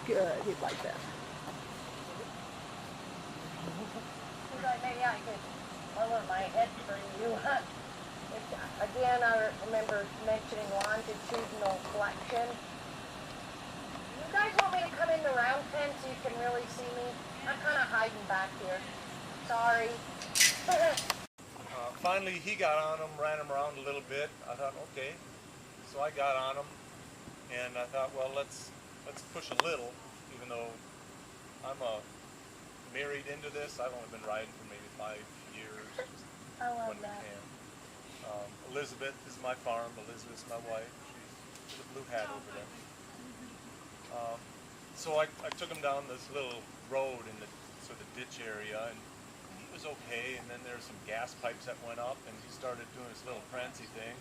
Good, he'd like that. He's like, maybe I could lower my head for you. Again, I remember mentioning longitudinal flexion. You guys want me to come in the round pen so you can really see me? I'm kind of hiding back here. Sorry. Finally, he got on him, ran him around a little bit. I thought, okay. So I got on him, and I thought, well, let's push a little, even though I'm married into this. I've only been riding for maybe 5 years, just I love when we that. can. Elizabeth is my farm. Elizabeth's my wife. She's the blue hat over there. So I took him down this little road in the sort of ditch area, and he was okay. And then there were some gas pipes that went up, and he started doing this little prancy thing.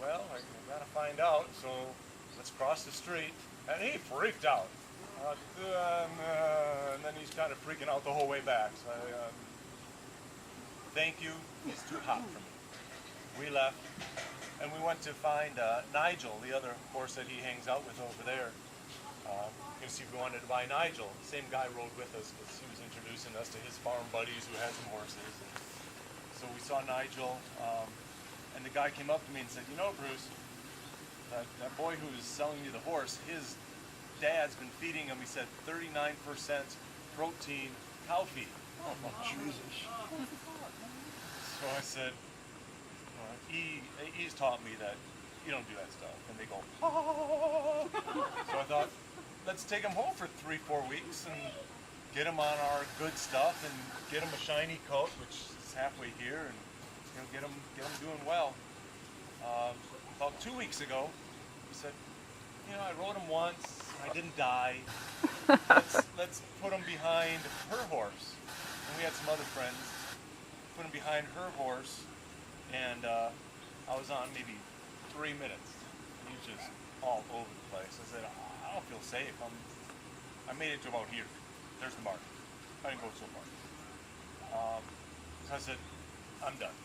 Well, I gotta find out. So let's cross the street, and he freaked out. And then he's kind of freaking out the whole way back. So thank you. He's too hot for me. We left, and we went to find Nigel, the other horse that he hangs out with over there. To see if we wanted to buy Nigel. The same guy rode with us because he was introducing us to his farm buddies who had some horses. So we saw Nigel, and the guy came up to me and said, you know, Bruce, that boy who was selling you the horse, his dad's been feeding him, he said, 39% protein cow feed. Oh, Jesus. So I said, he's taught me that you don't do that stuff. And they go, oh. So I thought, let's take him home for 3-4 weeks and get him on our good stuff and get him a shiny coat, which is halfway here, and get him doing well. About 2 weeks ago, he said, I rode him once, I didn't die. Let's put him behind her horse. And we had some other friends. Put him behind her horse, and I was on maybe 3 minutes. He was just all over the place. I said, I don't feel safe. I made it to about here. There's the mark. I didn't go so far. So I said, I'm done.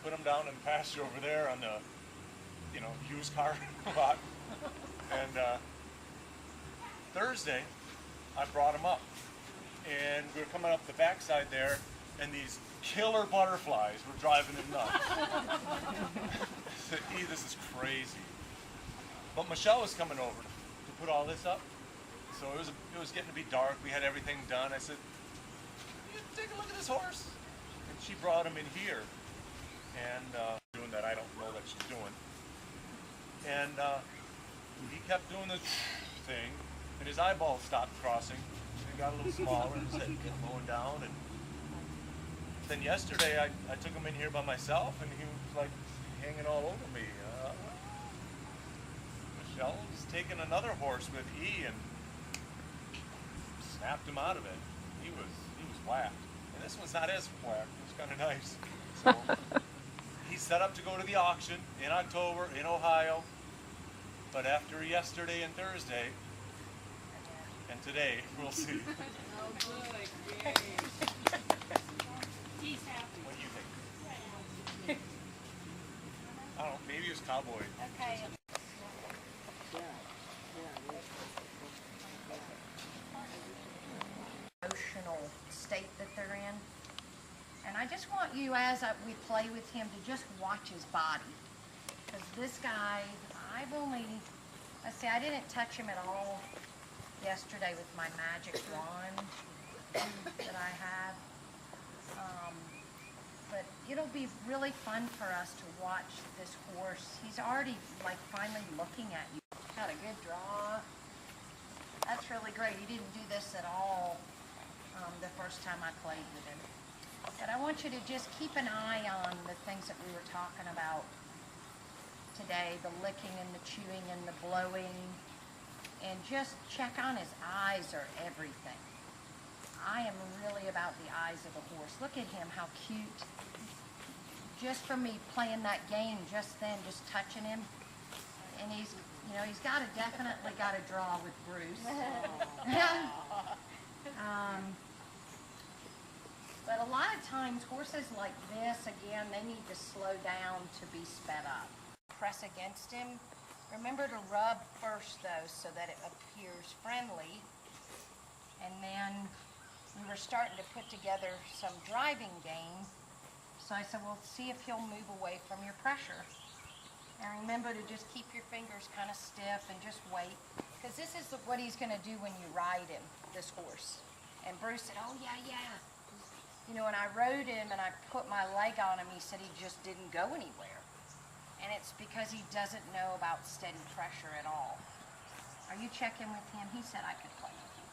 Put him down in the pasture over there on the, used car lot. And Thursday, I brought him up. And we were coming up the backside there, and these killer butterflies were driving him nuts. I said, this is crazy. But Michelle was coming over to put all this up. So it was getting to be dark. We had everything done. I said, take a look at this horse. And she brought him in here. And doing that I don't know that she's doing. And he kept doing this thing, and his eyeballs stopped crossing. He got a little smaller, and his head kept going down. And then yesterday I took him in here by myself, and he was like hanging all over me. Michelle was taking another horse with E and snapped him out of it. He was whacked. And this one's not as whacked. It's kind of nice. So he's set up to go to the auction in October in Ohio. But after yesterday and Thursday, and today, we'll see. Oh, good. Yay. He's happy. What do you think? I don't know. Maybe it was cowboy. Okay. Emotional state that they're in. And I just want you, as we play with him, to just watch his body. Because this guy, I didn't touch him at all yesterday with my magic wand that I have. But it'll be really fun for us to watch this horse. He's already finally looking at you. Got a good draw. That's really great. He didn't do this at all the first time I played with him. But I want you to just keep an eye on the things that we were talking about today, the licking and the chewing and the blowing, and just check on his eyes or everything. I am really about the eyes of the horse. Look at him, how cute. Just from me playing that game just then, just touching him, and he's definitely got a draw with Bruce. But a lot of times, horses like this, again, they need to slow down to be sped up. Press against him, Remember to rub first though so that it appears friendly. And then we were starting to put together some driving game. So I said, well, see if he'll move away from your pressure. And remember to just keep your fingers kind of stiff and just wait. Because this is what he's going to do when you ride him, this horse. And Bruce said, oh, yeah, yeah. You know, when I rode him and I put my leg on him, he said he just didn't go anywhere. And it's because he doesn't know about steady pressure at all. Are you checking with him? He said I could play with you.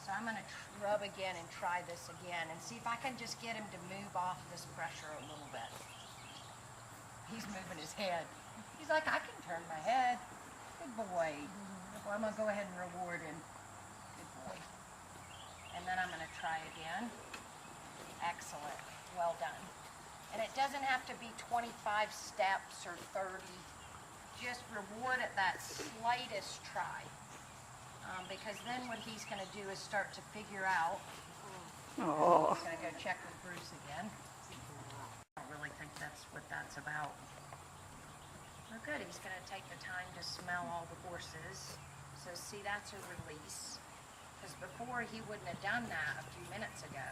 So I'm going to rub again and try this again and see if I can just get him to move off this pressure a little bit. He's moving his head. He's like, I can turn my head. Good boy. Well, I'm going to go ahead and reward him. Good boy. And then I'm going to try again. Excellent. Well done. And it doesn't have to be 25 steps or 30. Just reward at that slightest try. Because then what he's going to do is start to figure out. Oh. He's going to go check with Bruce again. I don't really think that's what that's about. Oh good, he's going to take the time to smell all the horses. So see, that's a release. Because before he wouldn't have done that a few minutes ago.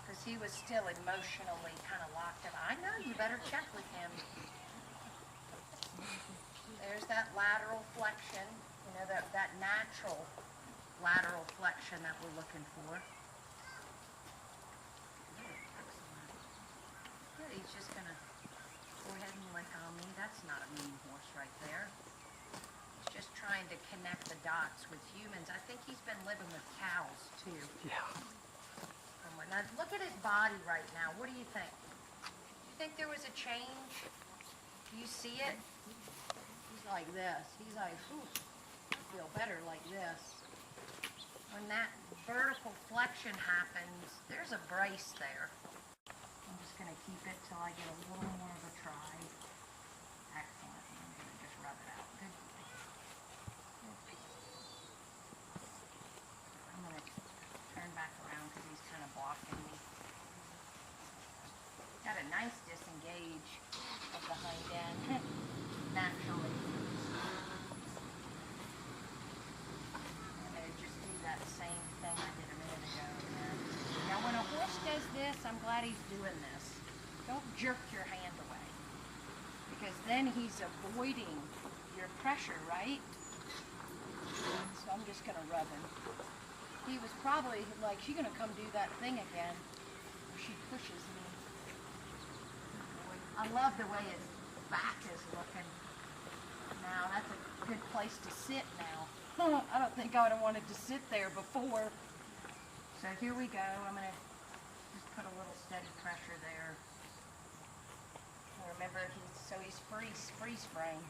Because he was still emotionally kind of locked in. I know, you better check with him. There's that lateral flexion, you know, that natural lateral flexion that we're looking for. Good, he's just going to go ahead and lick on me. That's not a mean horse right there. He's just trying to connect the dots with humans. I think he's been living with cows, too. Yeah. Now, look at his body right now. What do you think? You think there was a change? Do you see it? He's like this. He's like, ooh, I feel better like this. When that vertical flexion happens, there's a brace there. I'm just going to keep it till I get a little more of a try. Excellent. I'm going to just rub it out. Good. I'm going to turn back around because he's kind of blocking me. Got a nice disengage of the hind end, naturally. I'm going to just do that same thing I did a minute ago again. Now when a horse does this, I'm glad he's doing this. Don't jerk your hand away. Because then he's avoiding your pressure, right? So I'm just going to rub him. He was probably like, she's going to come do that thing again. She pushes me. I love the way his back is looking. Now, that's a good place to sit now. I don't think I would have wanted to sit there before. So here we go. I'm going to just put a little steady pressure there. And remember, he's freeze frame.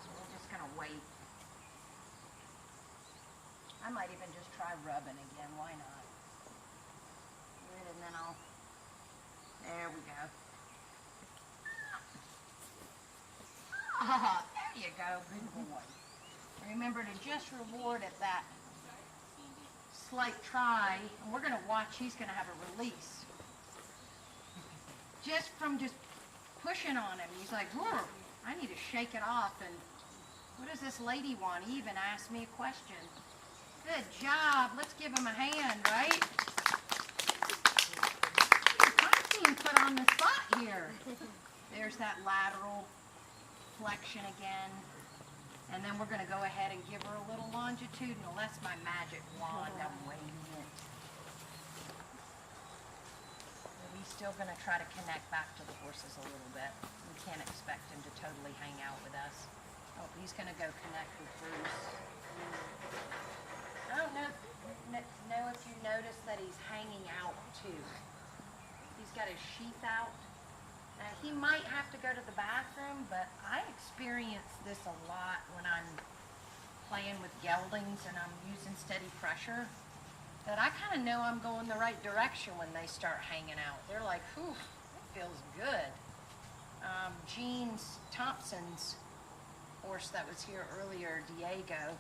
So we're just going to wait. I might even just try rubbing again. Why not? Good, and then there we go. Ah, there you go. Good boy. Remember to just reward at that slight try. And we're going to watch. He's going to have a release. Just from just pushing on him. He's like, whoa, I need to shake it off. And what does this lady want? He even asked me a question. Good job. Let's give him a hand, right? I'm being put on the spot here. There's that lateral flexion again. And then we're going to go ahead and give her a little longitudinal. That's my magic wand. I'm waving it. He's still going to try to connect back to the horses a little bit. We can't expect him to totally hang out with us. Oh, he's going to go connect with Bruce. I don't know if you notice that he's hanging out too. He's got his sheath out. Now, he might have to go to the bathroom, but I experience this a lot when I'm playing with geldings and I'm using steady pressure, that I kind of know I'm going the right direction when they start hanging out. They're like, whew, that feels good. Gene Thompson's horse that was here earlier, Diego,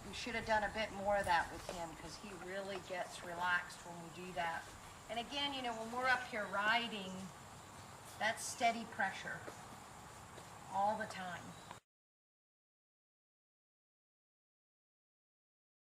we should have done a bit more of that with him because he really gets relaxed when we do that. And again, you know, when we're up here riding, That's steady pressure all the time.